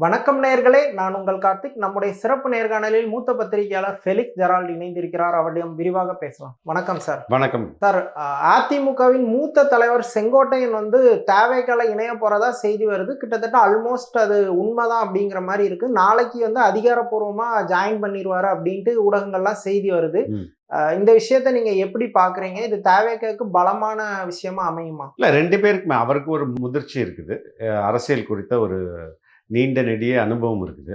வணக்கம் நேயர்களே, நான் உங்கள் கார்த்திக். நம்முடைய சிறப்பு நேர்காணலில் மூத்த பத்திரிகையாளர் ஃபெலிக்ஸ் ஜெரால்ட் இணைந்திருக்கிறார். அவரிடம் விரிவாக பேசலாம். வணக்கம் சார். வணக்கம் சார், அதிமுகவின் மூத்த தலைவர் செங்கோட்டையன் தேவைக்கால இணைய போறதா செய்தி வருது. கிட்டத்தட்ட ஆல்மோஸ்ட் அது உண்மைதான் அப்படிங்கிற மாதிரி இருக்கு. நாளைக்கு அதிகாரப்பூர்வமா ஜாயின் பண்ணிடுவாரு அப்படின்ட்டு ஊடகங்கள்லாம் செய்தி வருது. இந்த விஷயத்த நீங்க எப்படி பாக்குறீங்க? இது தேவைக்கு பலமான விஷயமா அமையுமா? இல்ல, ரெண்டு பேருக்குமே அவருக்கு ஒரு முதிர்ச்சி இருக்குது, அரசியல் குறித்த ஒரு நீண்ட நெடிய அனுபவம் இருக்குது.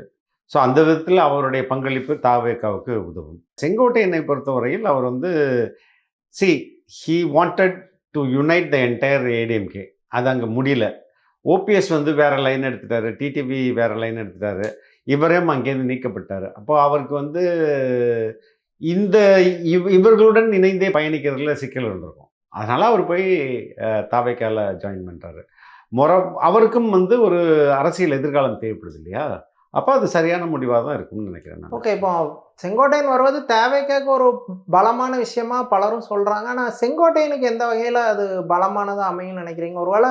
ஸோ அந்த விதத்தில் அவருடைய பங்களிப்பு தாவேக்காவுக்கு உதவும். செங்கோட்டையனை பொறுத்தவரையில் அவர் he wanted to unite the entire ADMK. அது அங்கே முடியல. ஓபிஎஸ் வேற லைன் எடுத்துட்டாரு, டிடிவி வேற லைன் எடுத்துட்டாரு, இவரையும் அங்கேருந்து நீக்கப்பட்டார். அப்போ அவருக்கு இந்த இவர்களுடன் இணைந்தே பயணிக்கிறதுல சிக்கல் இருந்திருக்கும். அதனால் அவர் போய் தாவேக்கால ஜாயின் பண்ணுறாரு. அவருக்கும் ஒரு அரசியல் எதிர்காலம் தேவைப்படுது இல்லையா? அப்போ அது சரியான முடிவாக தான் இருக்கும்னு நினைக்கிறேன். ஓகே, இப்போ செங்கோட்டையன் வருவது தேவைக்காக ஒரு பலமான விஷயமா பலரும் சொல்றாங்க. ஆனால் செங்கோட்டையனுக்கு எந்த வகையில் அது பலமானதாக அமையும் நினைக்கிறீங்க? ஒருவேளை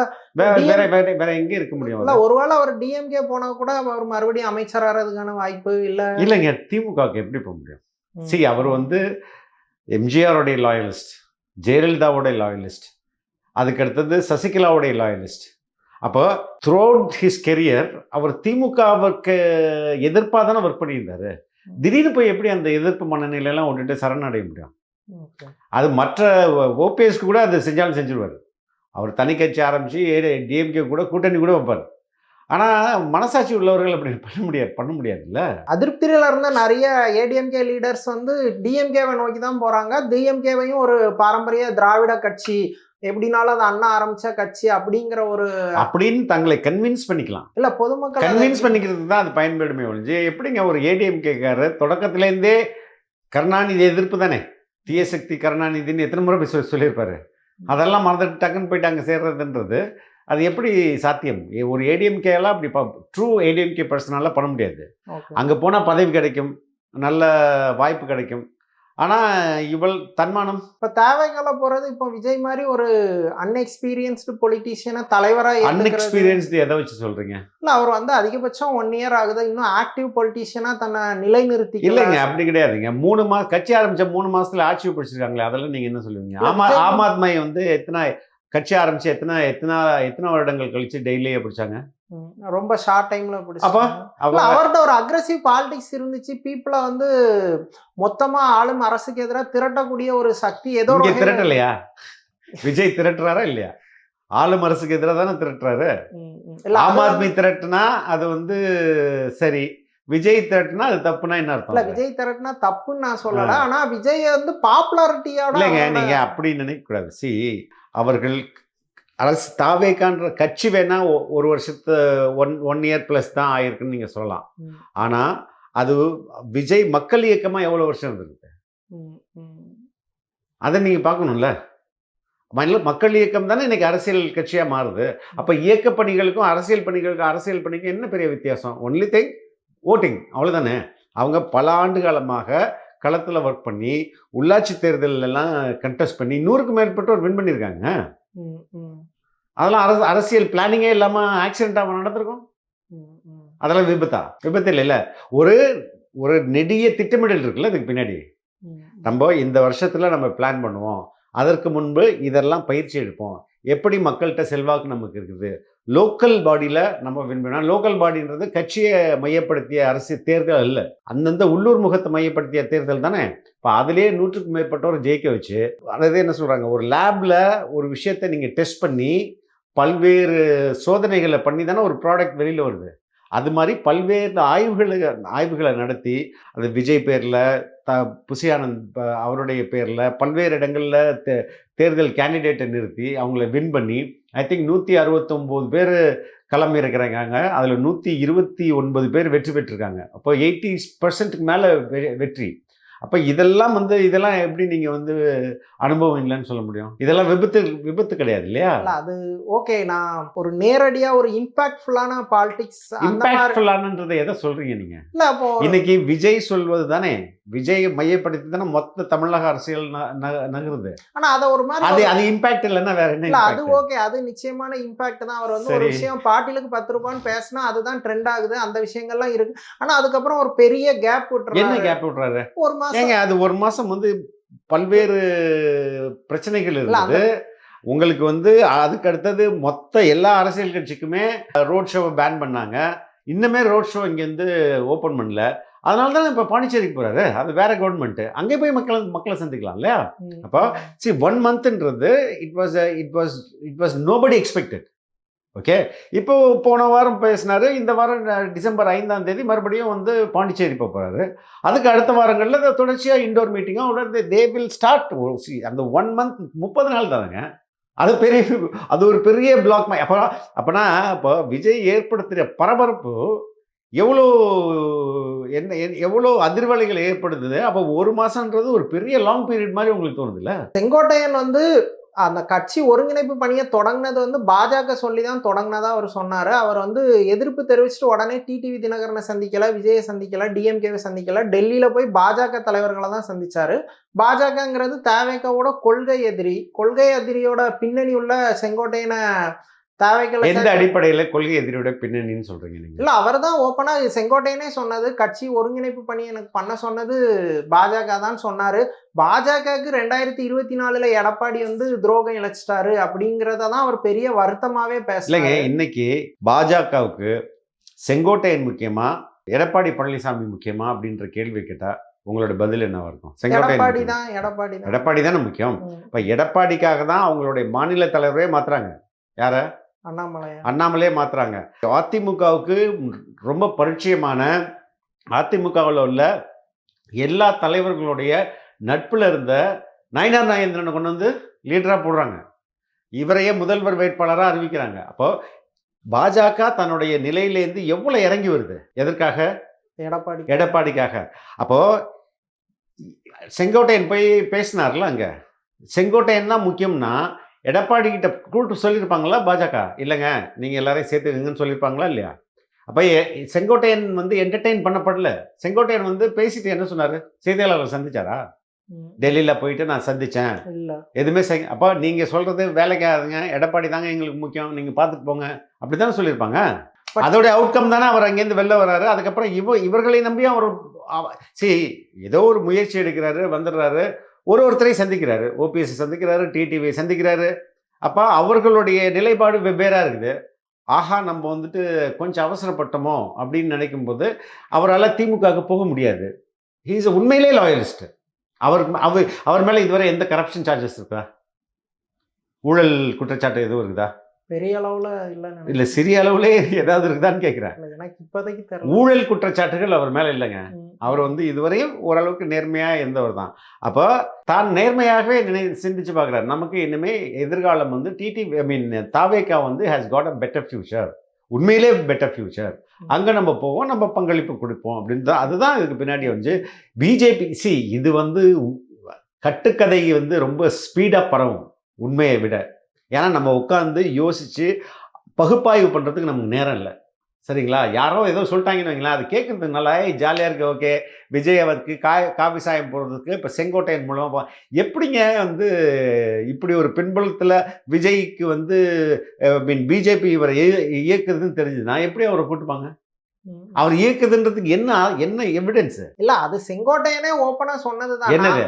வேற எங்கே இருக்க முடியும்? இல்லை, ஒருவேளை அவர் டிஎம்கே போனால் கூட அவர் மறுபடியும் அமைச்சராகிறதுக்கான வாய்ப்பு இல்லைங்க. திமுகவுக்கு எப்படி போக முடியும்? அவர் எம்ஜிஆருடைய லாயலிஸ்ட், ஜெயலலிதாவுடைய லாயலிஸ்ட், அதுக்கடுத்தது சசிகலாவுடைய லாயலிஸ்ட். அப்போ த்ரூ அவுட் ஹிஸ் கெரியர் அவர் திமுகவுக்கு எதிர்ப்பாக தானே ஒர்க் பண்ணியிருந்தாரு. திடீர்னு போய் எப்படி அந்த எதிர்ப்பு மனநிலையெல்லாம் விட்டுட்டு சரணடைய முடியும்? அது மற்ற ஓபிஎஸ்க்கு கூட அது செஞ்சாலும் செஞ்சிருவார். அவர் தனி கட்சி ஆரம்பித்து டிஎம்கே கூட கூட்டணி கூட வைப்பார். ஆனால் மனசாட்சி உள்ளவர்கள் அப்படி பண்ண முடியாதுல்ல. அதிருப்தியில் இருந்த நிறைய ஏடிஎம்கே லீடர்ஸ் டிஎம்கேவை நோக்கி தான் போகிறாங்க. டிஎம்கேவையும் ஒரு பாரம்பரிய திராவிட கட்சி, எப்படினாலும் அது அண்ணா ஆரம்பிச்ச கட்சி அப்படின்னு தங்களை கன்வின்ஸ் பண்ணிக்கலாம். இல்ல, பொதுமக்கள் கன்வின்ஸ் பண்ணிக்கிறதுக்கு தான் அது பயன்படுமே ஒழிஞ்சு, எப்படிங்க ஒரு ஏடிஎம்கேக்காரர் தொடக்கத்திலேருந்தே கருணாநிதி எதிர்ப்பு தானே, தீயசக்தி கருணாநிதினு எத்தனை முறை சொல்லியிருப்பாரு. அதெல்லாம் மறந்துட்டு டக்குன்னு போயிட்டு அங்கே சேர்றதுன்றது அது எப்படி சாத்தியம்? ஒரு ஏடிஎம்கேலாம் அப்படி ட்ரூ ஏடிஎம்கே பர்சனலாக பண்ண முடியாது. அங்கே போனால் பதவி கிடைக்கும், நல்ல வாய்ப்பு கிடைக்கும். ஆனால் இவள் தன்மானம். இப்போ தேவைக்கால போகிறது, இப்போ விஜய் மாதிரி ஒரு அன்எக்ஸ்பீரியன்ஸ்டு பொலிட்டீஷியனை தலைவராக. அன்எக்ஸ்பீரியன்ஸ்டு எதை வச்சு சொல்கிறீங்க? இல்லை, அவர் அதிகபட்சம் 1 இயர் ஆகுது, இன்னும் ஆக்டிவ் பொலிட்டீஷியனாக தன்னை நிலைநிறுத்தி. இல்லைங்க, அப்படி கிடையாதுங்க. 3 மாதம் கட்சி ஆரம்பித்த 3 மாதத்தில் ஆட்சி பிடிச்சிருக்காங்களே, அதெல்லாம் நீங்கள் என்ன சொல்லுவீங்க? ஆம் ஆத்மி எத்தனை கட்சி ஆரம்பிச்சு எத்தனை வருடங்கள் கழிச்சு டெய்லியே பிடிச்சாங்க? ரொம்ப ஷார்ட் டைம்ல பிடிச்சாங்க. அவர்கிட்ட ஒரு அக்ரெசிவ் பாலிடிக்ஸ் இருந்துச்சு. பீப்புளை மொத்தமா ஆளும் அரசுக்கு எதிராக திரட்டக்கூடிய ஒரு சக்தி ஏதோ திரட்டலையா? விஜய் திரட்டுறாரா இல்லையா? ஆளும் அரசுக்கு எதிராக தானே திரட்டுறாரு. ஆம் ஆத்மி திரட்டுனா அது சரி, விஜய் திரட்டுனா அது தப்புனா என்ன அர்த்தம்? இல்ல, விஜய் திரட்டுனா தப்புன்னு நான் சொல்லல. ஆனா விஜய் பாப்புலாரிட்டியோட இல்லைங்க, நீங்க அப்படி நினைக்க கூடாது. அவர்கள் அரசு தாவேக்கான்ற கட்சி வேணா ஒரு வருஷத்து ஒன் இயர் பிளஸ் தான் ஆயிருக்குன்னு நீங்க சொல்லலாம். ஆனா அது விஜய் மக்கள் இயக்கமா எவ்வளவு வருஷம் இருந்திருக்கு, அதை நீங்க பார்க்கணும்ல. மக்கள் இயக்கம் தானே இன்னைக்கு அரசியல் கட்சியா மாறுது. அப்ப இயக்க பணிகளுக்கும் அரசியல் பணிக்கும் என்ன பெரிய வித்தியாசம்? ஒன்லி திங் ஓட்டிங், அவ்வளவுதானே. அவங்க பல ஆண்டு காலமாக களத்தில் ஒர்க் பண்ணி உள்ளாட்சி தேர்தலெல்லாம் கண்டெஸ்ட் பண்ணி 100க்கும் மேற்பட்டோர் வின் பண்ணியிருக்காங்க. அதெல்லாம் அரசியல் பிளானிங்கே இல்லாமல் ஆக்சிடென்ட்டாக நடந்திருக்கும். அதெல்லாம் விபத்து இல்லை. ஒரு நெடிய திட்டமிடல் இருக்குல்ல இதுக்கு பின்னாடி. நம்ம இந்த வருஷத்தில் நம்ம பிளான் பண்ணுவோம், அதற்கு முன்பு இதெல்லாம் பயிற்சி எடுப்போம், எப்படி மக்கள்கிட்ட செல்வாக்கு நமக்கு இருக்குது, லோக்கல் பாடியில் நம்ம வின் பண்ணோம். லோக்கல் பாடின்றது கட்சியை மையப்படுத்திய அரசியல் தேர்தல் இல்லை, அந்தந்த உள்ளூர் முகத்தை மையப்படுத்திய தேர்தல் தானே. இப்போ அதிலே 100க்கும் மேற்பட்டோர் ஜெயிக்க வச்சு, அதாவது என்ன சொல்கிறாங்க, ஒரு லேபில் ஒரு விஷயத்தை நீங்கள் டெஸ்ட் பண்ணி பல்வேறு சோதனைகளை பண்ணி தானே ஒரு ப்ராடக்ட் வெளியில் வருது. அது மாதிரி பல்வேறு ஆய்வுகளை நடத்தி, அது விஜய் பேரில், புசி ஆனந்த் அவருடைய பேரில் பல்வேறு இடங்களில் தேர்தல் கேண்டிடேட்டை நிறுத்தி அவங்கள வின் பண்ணி, ஐ திங்க் 169 பேர் களம் இருக்கிறாங்க. அதில் 129 பேர் வெற்றி பெற்றிருக்காங்க. அப்போ 80% மேலே வெற்றி. அப்ப இதெல்லாம் எப்படி நீங்க அனுபவம் இல்லைன்னு சொல்ல முடியும்? இதெல்லாம் விபத்து கிடையாது இல்லையா? இல்ல அது ஓகே. நான் ஒரு நேரடியா ஒரு இம்பாக்ட்ஃபுல்லான பாலிடிக்ஸ் இம்பாக்ட்ஃபுல்லானன்றதை எதை சொல்றீங்க நீங்க? இல்ல அப்போ இன்னைக்கு விஜய் சொல்வது தானே, விஜய் மையப்படுத்தி தானே மொத்த தமிழக அரசியல் நகருது. ஆனா அத ஒரு மாதிரி அது இம்பாக்ட் இல்லைன்னா வேற என்ன? இல்ல அது ஓகே, அது நிச்சயமான இம்பாக்ட் தான். அவர் ஒரு விஷயம் பாட்டிலுக்கு 10 ரூபான்னு பேசினா அதுதான் ட்ரெண்ட் ஆகுது, அந்த விஷயங்கள்லாம் இருக்கு. ஆனா அதுக்கப்புறம் ஒரு பெரிய கேப் விட்டுறாரு. என்ன கேப் விட்டுறாரு? ஒரு மாசம். ஏங்க அது ஒரு மாசம் பல்வேறு பிரச்சனைகள் இருந்தது. உங்களுக்கு அதுக்கு அடுத்தது மொத்த எல்லா அரசியல் கட்சிக்குமே ரோட் ஷோவை பேன் பண்ணாங்க. இன்னுமே ரோட் ஷோ இங்க ஓபன் பண்ணல. அதனால தான் இப்ப பாண்டிச்சேரிக்கு போறாரு. அது வேற கவர்மெண்ட். அங்கே போய் மக்களை சந்திக்கலாம் இல்லையா? அப்போ 1 மந்த்ன்றது it was nobody expected. Okay, இப்போ போன வாரம் பேசினாரு. இந்த வாரம் டிசம்பர் 5ஆம் தேதி மறுபடியும் பாண்டிச்சேரி போறாரு. அதுக்கு அடுத்த வாரங்கள்ல தொடர்ச்சியா இண்டோர் மீட்டிங்கா தே வில் ஸ்டார்ட். அந்த 1 மந்த் 30 நாள் தானுங்க. அது ஒரு பெரிய பிளாக். அப்பனா இப்போ விஜய் ஏற்படுத்துகிற பரபரப்பு எவ்வளோ அதிர்வலைகள் ஏற்படுத்துது. அப்போ 1 மாசம்ன்றது ஒரு பெரிய லாங் பீரியட் மாதிரி உங்களுக்கு தோணுது இல்ல? செங்கோட்டையன் அந்த கட்சி ஒருங்கிணைப்பு பணியை தொடங்கினது பாஜக சொல்லி தான் தொடங்கினதா அவர் சொன்னாரு. அவர் எதிர்ப்பு தெரிவிச்சுட்டு உடனே டிடிவி தினகரனை சந்திக்கல, விஜயை சந்திக்கல, டிஎம்கேவை சந்திக்கல, டெல்லியில போய் பாஜக தலைவர்களை தான் சந்திச்சாரு. பாஜகங்கிறது தேவைக்கோட கொள்கை எதிரியோட பின்னணி உள்ள செங்கோட்டையனை எந்த அடிப்படையில கொள்கை எதிரியோட பின்னணின்னு சொல்றீங்க நீங்க? இல்ல அவர் தான் ஓப்பனா செங்கோட்டையனே சொன்னது, கட்சி ஒருங்கிணைப்பு பணி எனக்கு பண்ண சொன்னது பாஜக தான் சொன்னாரு. பாஜகவுக்கு 2024 எடப்பாடி துரோகம் இழைச்சிட்டாரு அப்படிங்கறத தான் அவர் பெரிய வருத்தமாவே பேசலைங்க. இன்னைக்கு பாஜகவுக்கு செங்கோட்டையன் முக்கியமா, எடப்பாடி பழனிசாமி முக்கியமா அப்படின்ற கேள்வி கேட்டா உங்களோட பதில் என்னவா இருக்கும்? எடப்பாடி தானே முக்கியம். இப்ப எடப்பாடிக்காக தான் அவங்களுடைய மாநில தலைவரே மாத்துறாங்க. யார? அண்ணாமலையே மாத்துறாங்க. அதிமுகவுக்கு ரொம்ப பரிச்சயமான, அதிமுகவில் உள்ள எல்லா தலைவர்களுடைய நட்புல இருந்த நயினார் நாகேந்திரனை கொண்டு லீடரா போடுறாங்க. இவரையே முதல்வர் வேட்பாளராக அறிவிக்கிறாங்க. அப்போ பாஜக தன்னுடைய நிலையிலேருந்து எவ்வளவு இறங்கி வருது? எதற்காக? எடப்பாடிக்காக. அப்போ செங்கோட்டையன் போய் பேசினார்ல, அங்க செங்கோட்டையன் தான் முக்கியம்னா எடப்பாடி கிட்ட கூட்டு சொல்லியிருப்பாங்களா பாஜக? இல்லைங்க நீங்கள் எல்லாரையும் சேர்த்துக்கங்கன்னு சொல்லியிருப்பாங்களா இல்லையா? அப்போ செங்கோட்டையன் என்டர்டெயின் பண்ணப்படல. செங்கோட்டையன் பேசிட்டு என்ன சொன்னார்? செய்தியாளர்கள் சந்திச்சாரா? டெல்லியில் போயிட்டு நான் சந்தித்தேன், எதுவுமே அப்போ நீங்கள் சொல்கிறது வேலைக்கு ஆகுதுங்க, எடப்பாடி தாங்க எங்களுக்கு முக்கியம், நீங்கள் பார்த்துட்டு போங்க அப்படி தானே சொல்லியிருப்பாங்க. அதோடைய அவுட்கம் தானே அவர் அங்கேருந்து வெளில வர்றாரு. அதுக்கப்புறம் இவர்களை நம்பி அவர் ஏதோ ஒரு முயற்சி எடுக்கிறாரு, வந்துடுறாரு, ஒருத்தரையும் சந்திக்கிறாரு. OPS சந்திக்கிறாரு, TTV சந்திக்கிறாரு. அப்போ அவர்களுடைய நிலைப்பாடு வெவ்வேறாக இருக்குது. ஆஹா, நம்ம கொஞ்சம் அவசரப்பட்டோமோ அப்படின்னு நினைக்கும் போது அவரால் திமுகவுக்கு போக முடியாது. ஹீ இஸ் உண்மையிலே லாயலிஸ்ட். அவர் மேலே இதுவரை எந்த கரப்ஷன் சார்ஜஸ் இருக்கா? ஊழல் குற்றச்சாட்டு எதுவும் இருக்குதா? பெரிய அளவுல இல்ல, சிறிய அளவுல ஏதாவது இருக்குதான்னு கேட்கிறேன். ஊழல் குற்றச்சாட்டுகள் அவர் மேல இல்லைங்க. அவர் இதுவரையும் ஓரளவுக்கு நேர்மையா இருந்தவர் தான். அப்போ தான் நேர்மையாகவே சிந்திச்சு பார்க்குறாரு. நமக்கு இனிமே எதிர்காலம் TVK has got a better future, உண்மையிலே பெட்டர் ஃபியூச்சர். அங்கே நம்ம போவோம், நம்ம பங்களிப்பு கொடுப்போம் அப்படின்னு தான். அதுதான் இதுக்கு பின்னாடி பிஜேபி. இது கட்டுக்கதை ரொம்ப ஸ்பீடாக பரவும் உண்மையை விட. ஏன்னா நம்ம உட்காந்து யோசித்து பகுப்பாய்வு பண்ணுறதுக்கு நமக்கு நேரம் இல்லை. சரிங்களா? யாரோ ஏதோ சொல்லிட்டாங்கன்னு வைங்களேன், அது கேட்குறதுக்கு நல்லா ஜாலியாக இருக்குது. ஓகே, விஜய் அவருக்கு காவி சாயம் போடுறதுக்கு இப்போ செங்கோட்டையன் மூலமாக எப்படிங்க இப்படி ஒரு பின்புலத்தில் விஜய்க்கு பிஜேபி இவரை இயக்குதுன்னு தெரிஞ்சுதுன்னா எப்படி அவரை கூட்டுப்பாங்க? அவர் இயக்குதுன்றதுக்கு என்ன எவிடன்ஸ்? இல்லை, அது செங்கோட்டையனே ஓப்பனாக சொன்னதுதான். என்னது?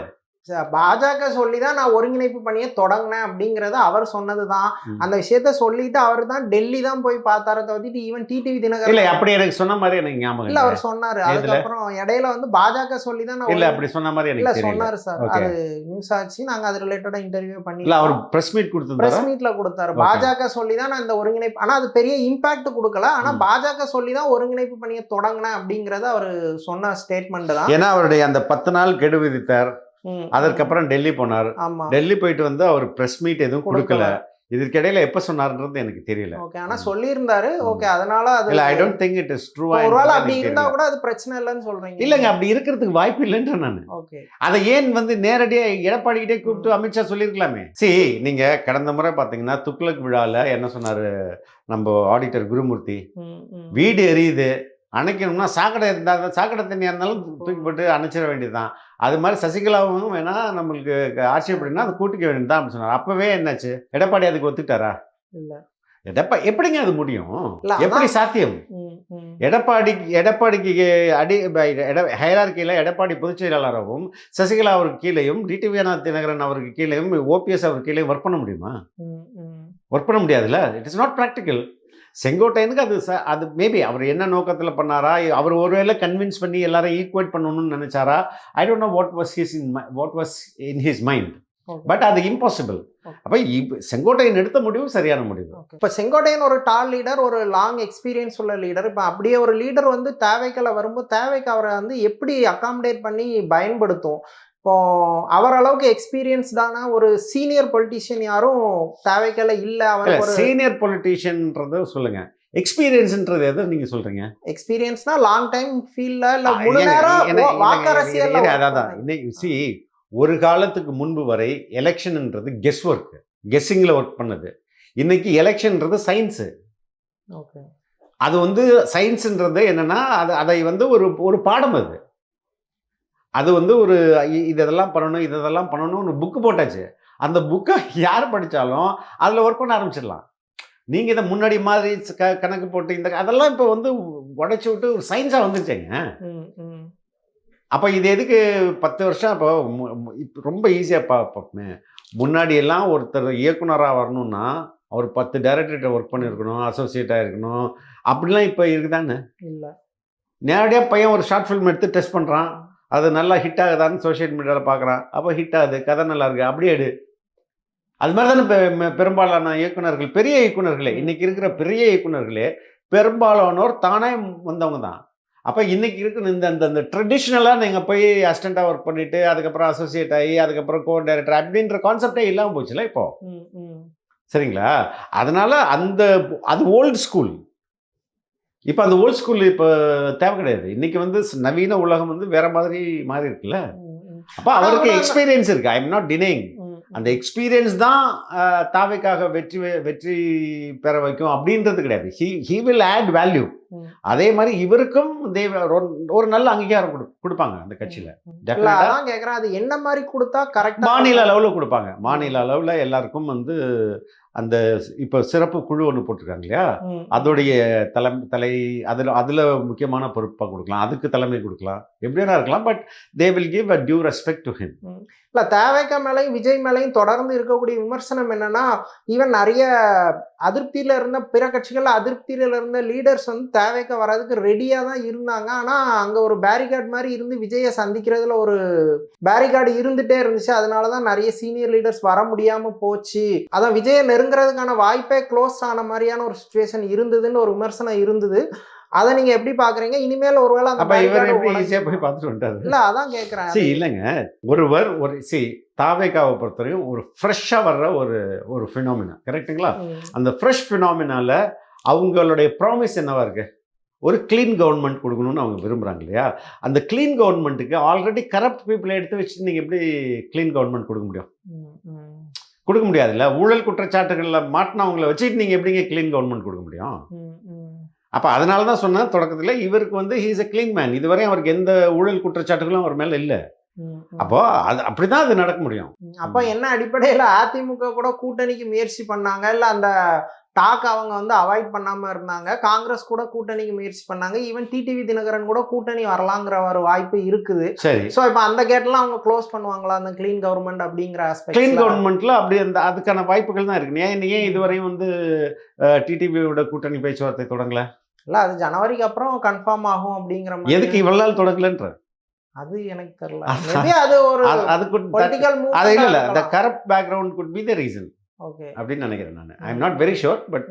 பாஜக சொல்லிதான் நான் ஒருங்கிணைப்பு பணியை தொடங்கினேன் அப்படிங்கறத அவர் சொன்னதுதான். அந்த விஷயத்த சொல்லிட்டு அவர் தான் டெல்லி தான் போய் பார்த்தார தவிர்த்து ஈவன் டிடிவி தினகரன் இல்ல அப்படி எனக்கு சொன்ன மாதிரி எனக்கு ஞாபகம் இல்ல. அவர் சொன்னாரு. அதுக்கப்புறம் இடையில பாஜக சொல்லிதான் இல்ல அப்படி சொன்ன மாதிரி எனக்கு இல்ல சொன்னாரு சார். அது நியூஸ் ஆச்சு, நாங்க அது ரிலேட்டடா இன்டர்வியூ பண்ணி. இல்ல அவர் பிரஸ் மீட் கொடுத்தாரு. பிரஸ் மீட்ல கொடுத்தாரு. பாஜக சொல்லிதான் நான் இந்த ஒருங்கிணைப்பு, ஆனா அது பெரிய இம்பாக்ட் கொடுக்கல. ஆனா பாஜக சொல்லிதான் ஒருங்கிணைப்பு பணியை தொடங்கினேன் அப்படிங்கறத அவர் சொன்ன ஸ்டேட்மெண்ட் தான். ஏன்னா அவருடைய அந்த 10 நாள் கெடு விதித்தார். அதற்கப்புறம் டெல்லி போனார். டெல்லி போயிட்டு அவர் பிரஸ் மீட் எதுவும் கொடுக்கல. இதற்கிடையில எப்ப சொன்னாருன்றது எனக்கு தெரியல. ஓகே. ஆனா சொல்லியிருந்தாரு. ஓகே. அதனால அது இல்ல, I don't think it is ட்ரூவா. ஒருவேளை அப்படி இருந்தா கூட அது பிரச்சனை இல்லைன்னு சொல்றீங்க. இல்லங்க, அப்படி இருக்கிறதுக்கு வாய்ப்பு இல்லைன்ற நானு. ஓகே. அதை ஏன் வந்து நேரடியா எடப்பாடி கிட்டே கூப்பிட்டு அமித்ஷா சொல்லியிருக்கலாமே. நீங்க கடந்த முறை பாத்தீங்கன்னா துக்ளக் விழால என்ன சொன்னாரு நம்ம ஆடிட்டர் குருமூர்த்தி, வீடு எரியுது, அணைக்கணும்னா சாக்கடை இருந்தால் சாக்கடை தண்ணியாக இருந்தாலும் தூக்கி போட்டு அணைச்சிட வேண்டியதுதான். அது மாதிரி சசிகலாவும் வேணா நம்மளுக்கு ஆட்சேபடினா அதை கூட்டிக்க வேண்டியதுதான் அப்படின்னு சொன்னார். அப்பவே என்னாச்சு? எடப்பாடி அதுக்கு ஒத்துக்கிட்டாரா? இல்லை. எப்படிங்க அது முடியும்? எப்படி சாத்தியம்? எடப்பாடிக்கு ஹைரார்கியில எடப்பாடி பொதுச் செயலாளராகவும் சசிகலா அவருக்கு கீழேயும் டிடிவி தினகரன் அவருக்கு கீழேயும் ஓபிஎஸ் அவருக்கு கீழேயும் ஒர்க் பண்ண முடியுமா? ஒர்க் பண்ண முடியாதுல்ல. It is not practical. செங்கோட்டையனுக்கு அது மேபி அவர் என்ன நோக்கத்தில் பண்ணாரா, அவர் ஒருவேளை கன்வின்ஸ் பண்ணி எல்லாரும் ஈக்குவேட் பண்ணணும்னு நினைச்சாரா? I don't know what was in his mind. But அது இம்பாசிபிள். அப்போ செங்கோட்டையன் எடுத்த முடிவு சரியான முடிவு. இப்போ செங்கோட்டையன் ஒரு டால் லீடர், ஒரு லாங் எக்ஸ்பீரியன்ஸ் உள்ள லீடர். இப்போ அப்படியே ஒரு லீடர் வந்து தேவைக்கல வரும்போது தேவைக்கு அவரை வந்து எப்படி அகாமடேட் பண்ணி பயன்படுத்தும்? இப்போ அவர் அளவுக்கு எக்ஸ்பீரியன்ஸ்டான ஒரு சீனியர் பொலிட்டீஷியன் யாரும் தேவைக்கல இல்ல. அவர் சீனியர் பொலிட்டீஷியன்ன்றத சொல்லுங்க, எக்ஸ்பீரியன்ஸ்ன்றது எதை நீங்க சொல்றீங்க? எக்ஸ்பீரியன்ஸ்னா லாங் டைம் ஃபீல்ட்ல இல்ல முழு நேரம் வாக்கரசியல்ல. அதான் இன்னைக்கு ஒரு காலத்துக்கு முன்பு வரை எலெக்ஷன்ன்றது கெஸ் ஒர்க், கெஸ்ஸிங்ல ஒர்க் பண்ணது. இன்னைக்கு எலெக்ஷன்ன்றது சயின்ஸ். ஓகே. அது வந்து சயின்ஸ்ன்றது என்னன்னா அதை வந்து ஒரு பாடம். அது வந்து ஒரு இதெல்லாம் பண்ணணும் ஒரு புக்கு போட்டாச்சு. அந்த புக்கை யார் படித்தாலும் அதில் ஒர்க் பண்ண ஆரம்பிச்சிடலாம். நீங்கள் இதை முன்னாடி மாதிரி கணக்கு போட்டு அதெல்லாம் இப்போ வந்து உடைச்சி விட்டு ஒரு சயின்ஸாக வந்துருச்சேங்க. அப்போ இது எதுக்கு 10 வருஷம்? இப்போ ரொம்ப ஈஸியாக பார்ப்போமே. முன்னாடியெல்லாம் ஒருத்தர் இயக்குனராக வரணும்னா அவர் 10 டைரக்டர்கிட்ட ஒர்க் பண்ணியிருக்கணும், அசோசியேட்டாக இருக்கணும். அப்படிலாம் இப்போ இருக்குதானே? இல்லை. நேரடியாக பையன் ஒரு ஷார்ட் ஃபிலிம் எடுத்து டெஸ்ட் பண்ணுறான், அது நல்லா ஹிட் ஆகுதான்னு சோஷியல் மீடியாவில் பார்க்குறான். அப்போ ஹிட் ஆகுது, கதை நல்லா இருக்குது, அப்படியே எடு. அது மாதிரி தானே பெரும்பாலான இயக்குநர்கள், பெரிய இயக்குநர்களே, இன்றைக்கி இருக்கிற பெரிய இயக்குநர்களே பெரும்பாலானோர் தானே வந்தவங்க தான். அப்போ இன்றைக்கி இருக்கிற இந்த ட்ரெடிஷ்னலாக நீங்கள் போய் அசிஸ்டண்ட்டாக ஒர்க் பண்ணிவிட்டு அதுக்கப்புறம் அசோசியேட் ஆகி அதுக்கப்புறம் கோ டைரக்டர் அப்படின்ற கான்செப்டே இல்லாமல் போச்சுல இப்போ. சரிங்களா? அதனால் அது ஓல்டு ஸ்கூல். இப்போ அந்த ஓல்ட் ஸ்கூல் இப்போ தேவை கிடையாது. இன்னைக்கு வந்து நவீன உலகம் வந்து வேற மாதிரி மாறி இருக்குல்ல. அப்போ அவருக்கு எக்ஸ்பீரியன்ஸ் இருக்கு. I am not denying. அந்த எக்ஸ்பீரியன்ஸ் தான் தாவைக்காக வெற்றி பெற வைக்கும் அப்படின்றது கிடையாது. He will add value. அதே மாதிரி இவருக்கும் ஒரு நல்ல அங்கீகாரம் கொடுப்பாங்க அந்த கட்சியில. அது என்ன மாதிரி கொடுத்தா கரெக்ட்? மாநில அளவுல கொடுப்பாங்க. மாநில அளவுல எல்லாருக்கும் வந்து அந்த இப்போ சிறப்பு குழு ஒன்று போட்டிருக்காங்க இல்லையா, அதோடைய அதில் முக்கியமான பொறுப்பாக கொடுக்கலாம், அதுக்கு தலைமை கொடுக்கலாம், எப்படியா இருக்கலாம். But they will give a due respect to him. இல்லை, தேவைக்கா மேலையும் விஜய் மேலையும் தொடர்ந்து இருக்கக்கூடிய விமர்சனம் என்னன்னா, ஈவன் நிறைய அதிருப்தியில் இருந்த பிற கட்சிகள், அதிருப்தியில் இருந்த லீடர்ஸ் வந்து தேவைக்கா வர்றதுக்கு ரெடியாக தான் இருந்தாங்க. ஆனால் அங்கே ஒரு பேரிகார்டு மாதிரி இருந்து விஜயை சந்திக்கிறதுல ஒரு பேரிகார்டு இருந்துகிட்டே இருந்துச்சு. அதனால தான் நிறைய சீனியர் லீடர்ஸ் வர முடியாமல் போச்சு. அதான் விஜயை நெருங்குறதுக்கான வாய்ப்பே க்ளோஸ் ஆன மாதிரியான ஒரு சுச்சுவேஷன் இருந்ததுன்னு ஒரு விமர்சனம் இருந்தது. அதை நீங்க எப்படி பாக்குறீங்க? இனிமேல் ஒருவேளை போய் பார்த்துட்டு வந்துட்டாரு. இல்ல, அதான் கேட்கிறேன். இல்லைங்க, ஒருவர் தாவேக்காவை பொறுத்தவரையும் ஒரு ஃப்ரெஷ்ஷா வர்ற ஒரு ஃபினாமினா, கரெக்டுங்களா? அந்த ஃப்ரெஷ் ஃபினாமினால அவங்களுடைய ப்ராமிஸ் என்னவா இருக்கு? ஒரு கிளீன் கவர்மெண்ட் கொடுக்கணும்னு அவங்க விரும்புறாங்க இல்லையா? அந்த கிளீன் கவர்மெண்ட்டுக்கு ஆல்ரெடி கரப்ட் பீப்புளை எடுத்து வச்சுட்டு நீங்க எப்படி கிளீன் கவர்மெண்ட் கொடுக்க முடியும்? கொடுக்க முடியாதுல்ல. ஊழல் குற்றச்சாட்டுகள்ல மாட்டினவங்களை வச்சுட்டு நீங்க எப்படிங்க கிளீன் கவர்மெண்ட் கொடுக்க முடியும்? அப்போ அதனால தான் சொன்னேன் தொடக்கத்தில், இவருக்கு வந்து he is a clean man. இதுவரையும் அவருக்கு எந்த ஊழல் குற்றச்சாட்டுகளும் அவர் மேலே இல்லை. அப்போ அது அப்படிதான் அது நடக்க முடியும். அப்போ என்ன அடிப்படையில் அதிமுக கூட கூட்டணிக்கு முயற்சி பண்ணாங்க, இல்லை அந்த டாக் அவங்க வந்து அவாய்ட் பண்ணாம இருந்தாங்க. காங்கிரஸ் கூட கூட்டணிக்கு முயற்சி பண்ணாங்க. ஈவன் டிடிவி தினகரன் கூட கூட்டணி வரலாங்கிற ஒரு வாய்ப்பு இருக்குது. சரி, ஸோ இப்போ அந்த கேட்லாம் அவங்க க்ளோஸ் பண்ணுவாங்களா, அந்த கிளீன் கவர்மெண்ட் அப்படிங்கிற ஆஸ்பெக்ட்? கிளீன் கவர்மெண்ட்ல அப்படி அதுக்கான வாய்ப்புகள் தான் இருக்கு. ஏன் இதுவரையும் வந்து டிடிவியோட கூட்டணி பேச்சுவார்த்தை தொடங்கல? இல்லை, அது ஜனவரிக்கு அப்புறம் கன்ஃபார்ம் ஆகும் அப்படிங்கிற மாதிரி. எதுக்கு இவ்வளவு நாள் தொடங்கலன்ற அது எனக்கு தெரியல. அது ஒரு பொலிட்டிக்கல் மூவ். அது இல்ல, the corrupt background could be the reason. Okay. அப்படின்னு நினைக்கிறேன் நான். ஐ am not very sure, but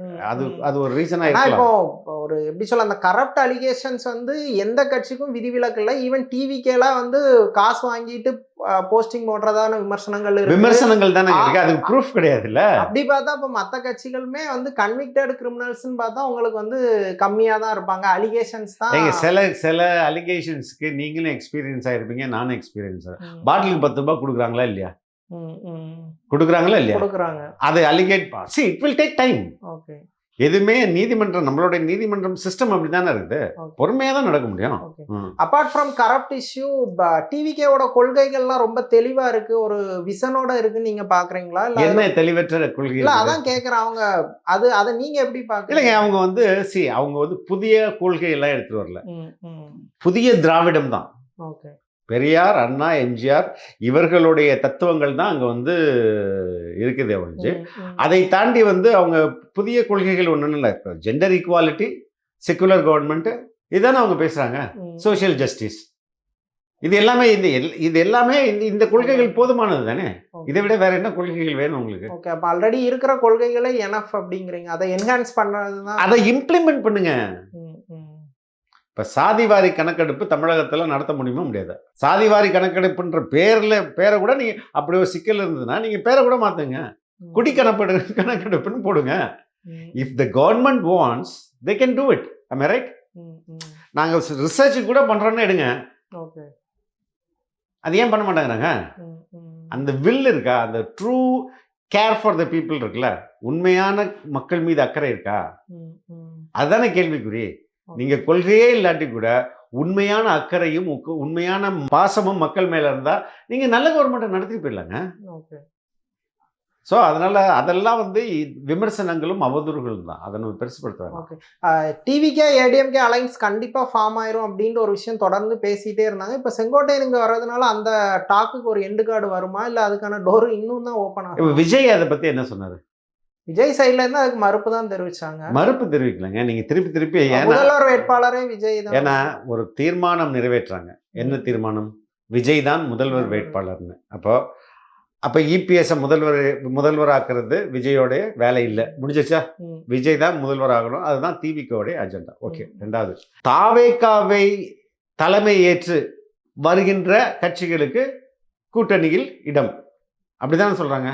அது ஒரு ரீசனா ஆனா இப்போ இருக்கலாம். ஒரு எப்படி சொல்ல, அந்த கரப்ட் அலிகேஷன்ஸ் வந்து எந்த கட்சிக்கும் விதிவிலக்கு இல்லை. ஈவன் டிவிக்கேலாம் வந்து காசு வாங்கிட்டு போஸ்டிங் போடுறதான விமர்சனங்கள் இருக்கு. விமர்சனங்கள் தானே இருக்கு, அதுக்கு ப்ரூஃப் கிடையாதுல்ல. அப்படி பார்த்தா இப்போ மற்ற கட்சிகளுமே வந்து கன்விக்டட் கிரிமினல்ஸ்னு பார்த்தா உங்களுக்கு வந்து கம்மியாக தான் இருப்பாங்க. அலிகேஷன்ஸ் தான். ஏங்க சில அலிகேஷன்ஸ்க்கு நீங்களும் எக்ஸ்பீரியன்ஸ் ஆயிருப்பீங்க, நானும் எக்ஸ்பீரியன்ஸ். பாட்டிலுக்கு 10 ரூபாய் கொடுக்குறாங்களா இல்லையா? கொடுக்குறாங்களா இல்லையா? கொடுக்குறாங்க. அது அலிகேட் see it will take time. Okay. எதுவுமே நீதிமன்றம், நம்மளுடைய நீதிமன்றம் சிஸ்டம் அப்படிதானே இருக்குது, பொறுமையா தான் நடக்க முடியும். அப்பார்ட் ஃப்ரம் கரப்ட் இஷ்யூ, டிவிகேவோட கொள்கைகள்லாம் ரொம்ப தெளிவா இருக்கு, ஒரு விசனோட இருக்குன்னு நீங்க பாக்குறீங்களா? இல்ல என்ன தெளிவற்ற கொள்கை? இல்ல அதான் கேக்குறேன். அவங்க அதை நீங்க எப்படி பாக்குறீங்க? இல்லைங்க, அவங்க வந்து அவங்க வந்து புதிய கொள்கை எல்லாம் எடுத்துட்டு வரல, புதிய திராவிடம் தான். ஓகே. பெரியார், அண்ணா, எம்ஜிஆர் இவர்களுடைய தத்துவங்கள் தான் அங்க வந்து இருக்குது ஒழிஞ்சு, அதை தாண்டி வந்து அவங்க புதிய கொள்கைகள் ஒன்றும் இல்லை. ஜெண்டர் ஈக்குவாலிட்டி, செக்குலர் கவர்மெண்ட், இதுதானே அவங்க பேசுறாங்க. சோசியல் ஜஸ்டிஸ், இது எல்லாமே இந்த கொள்கைகள் போதுமானது தானே. இதை விட வேற என்ன கொள்கைகள் வேணும் உங்களுக்கு? ஓகே. அப்ப ஆல்ரெடி இருக்கிற கொள்கைகளே எனஃப் அப்படிங்கிறீங்க. அதை என்ஹான்ஸ் பண்றதுதான், அதை இம்ப்ளிமெண்ட் பண்ணுங்க. இப்போ சாதிவாரி கணக்கெடுப்பு தமிழகத்தில் நடத்த முடியுமா? முடியாது. சாதிவாரி கணக்கெடுப்புன்ற பேரை கூட நீங்கள் அப்படி ஒரு சிக்கல் இருந்ததுன்னா நீங்கள் பேரை கூட மாற்றுங்க, குடி கணக்கெடுப்புன்னு போடுங்க. If the government wants they can do it. I am right? நாங்கள் ரிசர்ச் கூட பண்ணுறோன்னு எடுங்க. ஓகே. அது ஏன் பண்ண மாட்டேங்கிறாங்க? அந்த வில் இருக்கா? அந்த true care for the people இருக்குல்ல, உண்மையான மக்கள் மீது அக்கறை இருக்கா? அதுதானே கேள்விக்குறி. நீங்க கொள்கையே இல்லாட்டி கூட உண்மையான அக்கறையும் உண்மையான பாசமும் மக்கள் மேல இருந்தா நீங்க நல்ல கவர்மெண்ட்டை நடத்தி போயிடலாங்க. ஸோ அதனால அதெல்லாம் வந்து விமர்சனங்களும் அவதூறுகளும் தான், அதை நம்ம பெருசுப்படுத்துவாங்க. ஓகே. டிவிகே ஏடிஎம்கே அலைன்ஸ் கண்டிப்பா ஃபார்ம் ஆயிரும் அப்படின்ற ஒரு விஷயம் தொடர்ந்து பேசிட்டே இருந்தாங்க. இப்போ செங்கோட்டையன் இங்க வர்றதுனால அந்த டாக்குக்கு ஒரு எண்டு கார்டு வருமா, இல்லை அதுக்கான டோர் இன்னும் தான் ஓப்பன் ஆகும்? விஜய் அதை பத்தி என்ன சொன்னாரு? விஜய் சைட்ல இருந்து அதுக்கு மறுப்பு தான் தெரிவிச்சாங்க. மறுப்பு தெரிவிக்கலங்க, நீங்க திருப்பி முதல்வர் வேட்பாளரே விஜய் தான். ஏன்னா ஒரு தீர்மானம் நிறைவேற்றாங்க. என்ன தீர்மானம்? விஜய் தான் முதல்வர் வேட்பாளர்னு. அப்போ இபிஎஸ் முதல்வராக்குறது விஜயோடைய வேலை இல்லை, முடிஞ்சிச்சா? விஜய் தான் முதல்வர் ஆகணும், அதுதான் திமுகவுடைய அஜெண்டா. ஓகே. ரெண்டாவது, தாவேகாவை தலைமை ஏற்று வருகின்ற கட்சிகளுக்கு கூட்டணியில் இடம், அப்படிதானே சொல்றாங்க.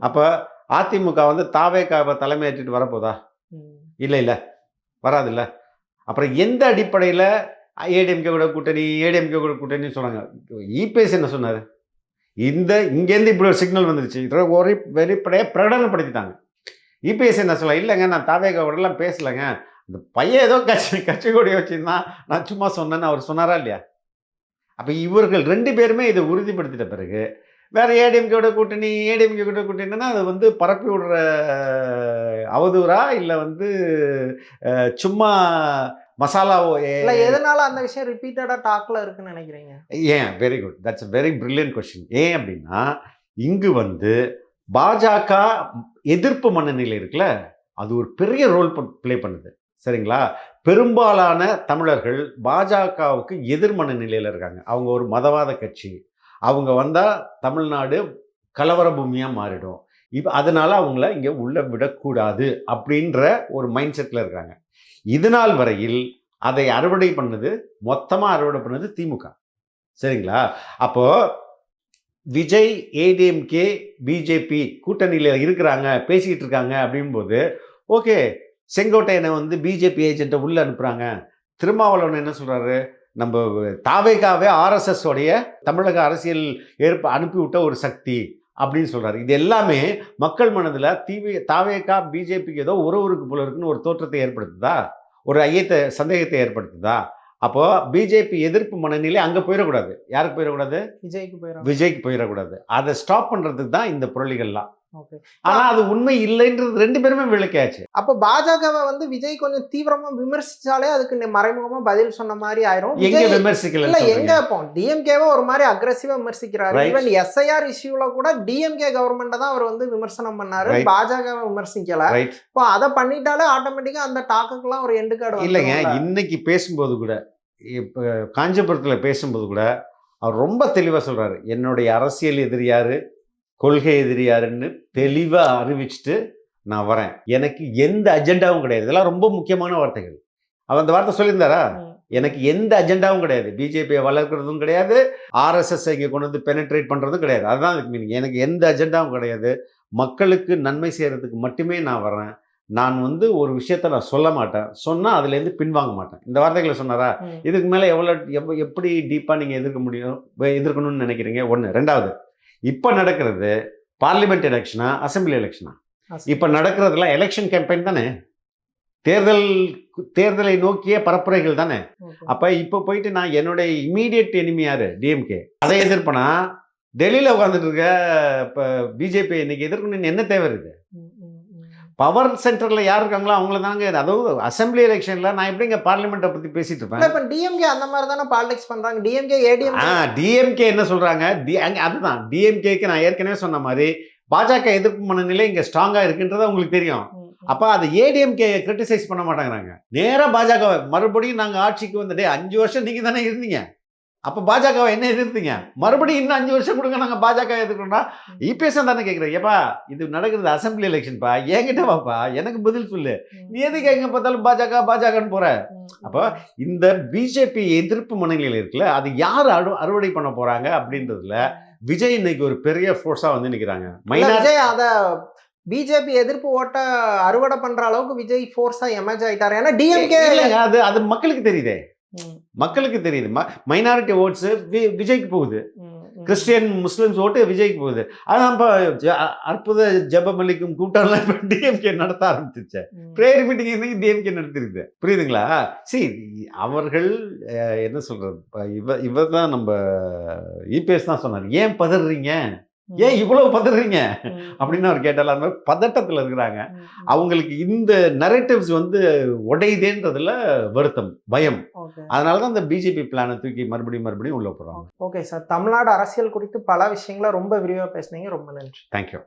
அப்ப அதிமுக வந்து தாவேகாவை தலைமை ஏற்றிட்டு வரப்போதா? இல்லை, வராது இல்லை. அப்புறம் எந்த அடிப்படையில் ஏடிஎம்கே கூட கூட்டணி சொன்னாங்க? இபிஎஸ் என்ன சொன்னார்? இங்கேருந்து இப்படி ஒரு சிக்னல் வந்துருச்சு, ஒரு வெளிப்படையாக பிரகடனப்படுத்திட்டாங்க. இபிஎஸ் என்ன சொல்ல? இல்லைங்க, நான் தாவேகாவோடலாம் பேசலைங்க, அந்த பையன் ஏதோ கட்சி கொடி வச்சுருந்தான், நான் சும்மா சொன்னேன்னு அவர் சொன்னாரா இல்லையா? அப்போ இவர்கள் 2 பேருமே இதை உறுதிப்படுத்திட்ட பிறகு வேற ஏடிஎம்கேட கூட்டணின்னா அது வந்து பரப்பி விடுற அவதூறா, இல்லை வந்து சும்மா மசாலாவோ? எதனால அந்த விஷயம் ரிப்பீட்டடா டாக்ல இருக்குன்னு நினைக்கிறீங்க? ஏன், very good, that's a very brilliant question. ஏன் அப்படின்னா இங்கு வந்து பாஜக எதிர்ப்பு மனநிலை இருக்குல்ல, அது ஒரு பெரிய ரோல் பிளே பண்ணுது. சரிங்களா? பெரும்பாலான தமிழர்கள் பாஜகவுக்கு எதிர் மனநிலையில் இருக்காங்க. அவங்க ஒரு மதவாத கட்சி, அவங்க வந்தால் தமிழ்நாடு கலவர பூமியாக மாறிடும், இப்போ அதனால அவங்கள இங்கே உள்ள விடக்கூடாது அப்படின்ற ஒரு மைண்ட் செட்டில் இருக்காங்க. இதனால் வரையில் அதை மொத்தமாக அறுவடை பண்ணது திமுக. சரிங்களா? அப்போ விஜய், ஏடிஎம்கே, பிஜேபி கூட்டணியில் இருக்கிறாங்க, பேசிக்கிட்டு இருக்காங்க அப்படின்போது ஓகே, செங்கோட்டையனை வந்து பிஜேபி ஏஜென்ட்டை உள்ளே அனுப்புகிறாங்க. திருமாவளவன் என்ன சொல்கிறாரு? நம்ம தாவேகாவே ஆர்எஸ்எஸ் உடைய தமிழக அரசியல் அனுப்பிவிட்ட ஒரு சக்தி அப்படின்னு சொல்றாரு. இது எல்லாமே மக்கள் மனதில் தாவேகா பிஜேபிக்கு ஏதோ உறவுக்கு போல இருக்குன்னு ஒரு தோற்றத்தை ஏற்படுத்துதா, ஒரு சந்தேகத்தை ஏற்படுத்துதா? அப்போ பிஜேபி எதிர்ப்பு மனநிலை அங்கே போயிடக்கூடாது. யாருக்கு போயிடக்கூடாது? விஜய்க்கு போயிடக்கூடாது. அதை ஸ்டாப் பண்றதுக்கு தான் இந்த புரளிகள்லாம். ஆனா அது உண்மை இல்லைன்றது 2 பேருமே விளக்கியாச்சு. அப்ப பாஜகவை வந்து விஜய் கொஞ்சம் தீவிரமா விமர்சிச்சாலே அதுக்கு மறைமுகமா பதில் சொன்ன மாதிரி ஆயிரும். எங்க விமர்சிக்கல? எங்க இப்போ டிஎம்கேவை ஒரு மாதிரி அக்ரெசிவா விமர்சிக்கிறாரு. ஈவன் எஸ்ஐஆர் இஷ்யூல கூட டிஎம்கே கவர்மெண்ட்டை தான் அவர் வந்து விமர்சனம் பண்ணாரு, பாஜகவை விமர்சிக்கல. இப்போ அதை பண்ணிட்டாலே ஆட்டோமேட்டிக்கா அந்த டாக்குக்கெல்லாம் ஒரு எண்டு கார்டு இல்லைங்க. இன்னைக்கு பேசும்போது கூட, இப்போ காஞ்சிபுரத்தில் பேசும்போது கூட அவர் ரொம்ப தெளிவாக சொல்றாரு, என்னுடைய அரசியல் எதிரி யாரு, கொள்கை எதிரி யாருன்னு தெளிவா அறிவிச்சுட்டு நான் வரேன். எனக்கு எந்த அஜெண்டாவும் கிடையாது. இதெல்லாம் ரொம்ப முக்கியமான வார்த்தைகள். அவர் அந்த வார்த்தை சொல்லியிருந்தாரா? எனக்கு எந்த அஜெண்டாவும் கிடையாது. பிஜேபியை வளர்க்கறதும் கிடையாது. ஆர்எஸ்எஸ் இங்கே கொண்டு வந்து பெனட்ரேட் பண்ணுறதும் கிடையாது. அதுதான் அதுக்கு மீனிங். எனக்கு எந்த அஜெண்டாவும் கிடையாது. மக்களுக்கு நன்மை செய்கிறதுக்கு மட்டுமே நான் வரேன். நான் வந்து ஒரு விஷயத்த நான் சொல்ல மாட்டேன். சொன்னால் அதுலேருந்து பின்வாங்க மாட்டேன். இந்த வார்த்தைகளை சொன்னாரா? இதுக்கு மேலே எப்படி டீப்பாக நீங்கள் எதிர்க்கணும்னு நினைக்கிறீங்க? ஒன்று. ரெண்டாவது, இப்போ நடக்கிறது பார்லிமெண்ட் எலெக்ஷனா, அசம்பிளி எலெக்ஷனா? இப்போ நடக்கிறதுலாம் எலெக்ஷன் கேம்பெயின் தானே, தேர்தலை நோக்கிய பரப்புரைகள் தானே. அப்போ இப்போ போயிட்டு நான் என்னுடைய இமீடியட் எனிமி யாரு? டிஎம்கே. அதை எதிர்ப்பனா டெல்லியில் உட்காந்துட்டு இருக்க இப்போ பிஜேபி இன்னைக்கு எதிர்க்கணும்னு என்ன தேவை இருக்குது? பவர் சென்டரில் யார் இருக்காங்களோ அவங்கள தாங்க. அதாவது அசம்பிளி எலெக்ஷனில் நான் எப்படிங்க பார்லிமெண்ட்டை பற்றி பேசிட்டு இருப்பேன்? இப்போ டிஎம்கே அந்த மாதிரி தானே பாலிடிக்ஸ் பண்ணுறாங்க. டிஎம்கே என்ன சொல்கிறாங்க? அதுதான் டிஎம்கேக்கு நான் ஏற்கனவே சொன்ன மாதிரி பாஜக எதிர்ப்பு மனநிலை இங்கே ஸ்ட்ராங்காக இருக்குன்றது உங்களுக்கு தெரியும். அப்போ அது ஏடிஎம்கே கிரிட்டிசைஸ் பண்ண மாட்டேங்கிறாங்க. நேராக பாஜகவை மறுபடியும் நாங்கள் ஆட்சிக்கு வந்துட்டு 5 வருஷம் நீங்கள் தானே இருந்தீங்க. அப்போ பாஜகவை என்ன எதிர்த்தீங்க? மறுபடியும் இன்னும் 5 வருஷம் கொடுங்க, நாங்கள் பாஜக எதிர்க்கிறோம்னா இபிஎஸ் தானே கேட்குறேன். ஏப்பா இது நடக்கிறது அசம்பிளி எலெக்ஷன்ப்பா, என்கிட்ட வாப்பா, எனக்கு பதில் சொல்லு. நீ எதுக்கு எங்கே பார்த்தாலும் பாஜகன்னு போற? அப்போ இந்த பிஜேபி எதிர்ப்பு மனநிலையில் இருக்குல்ல, அது யார் அறுவடை பண்ண போறாங்க அப்படின்றதுல விஜய் இன்னைக்கு ஒரு பெரிய ஃபோர்ஸா வந்து நிற்கிறாங்க. விஜய் அத பிஜேபி எதிர்ப்பு ஓட்ட அறுவடை பண்ற அளவுக்கு விஜய் ஃபோர்ஸா எமர்ஜ் ஆயிட்டாரு. ஏன்னா டிஎம்கே அது மக்களுக்கு தெரியுதே, மக்களுக்கு தெரியுது. மைனாரிட்டி ஓட்ஸ் விஜய்க்கு போகுது, கிறிஸ்டியன் முஸ்லிம்ஸ் ஓட்டு விஜய்க்கு போகுது. அதான் இப்போ அற்புத ஜெபமலிக்கும் கூட்டம்லாம் இப்போ டிஎம்கே நடத்த ஆரம்பிச்சிருச்சு. ப்ரேயர் மீட்டிங் இன்னைக்கு டிஎம்கே நடத்திருக்கு. புரியுதுங்களா? அவர்கள் என்ன சொல்றது, இவர் தான் நம்ம இபிஎஸ் தான் சொன்னார், ஏன் பதறீங்க, ஏன் இவ்வளவு பதறீங்க அப்படின்னு அவர் கேட்டால அந்த மாதிரி பதட்டத்தில் இருக்கிறாங்க. அவங்களுக்கு இந்த நரேட்டிவ்ஸ் வந்து உடையுதேன்றதுல வருத்தம், பயம். அதனாலதான் இந்த பிஜேபி பிளானை தூக்கி மறுபடியும் உள்ள போறாங்க. ஓகே சார், தமிழ்நாடு அரசியல் குறித்து பல விஷயங்களை ரொம்ப விரிவாக பேசுனீங்க. ரொம்ப நன்றி. தேங்க்யூ.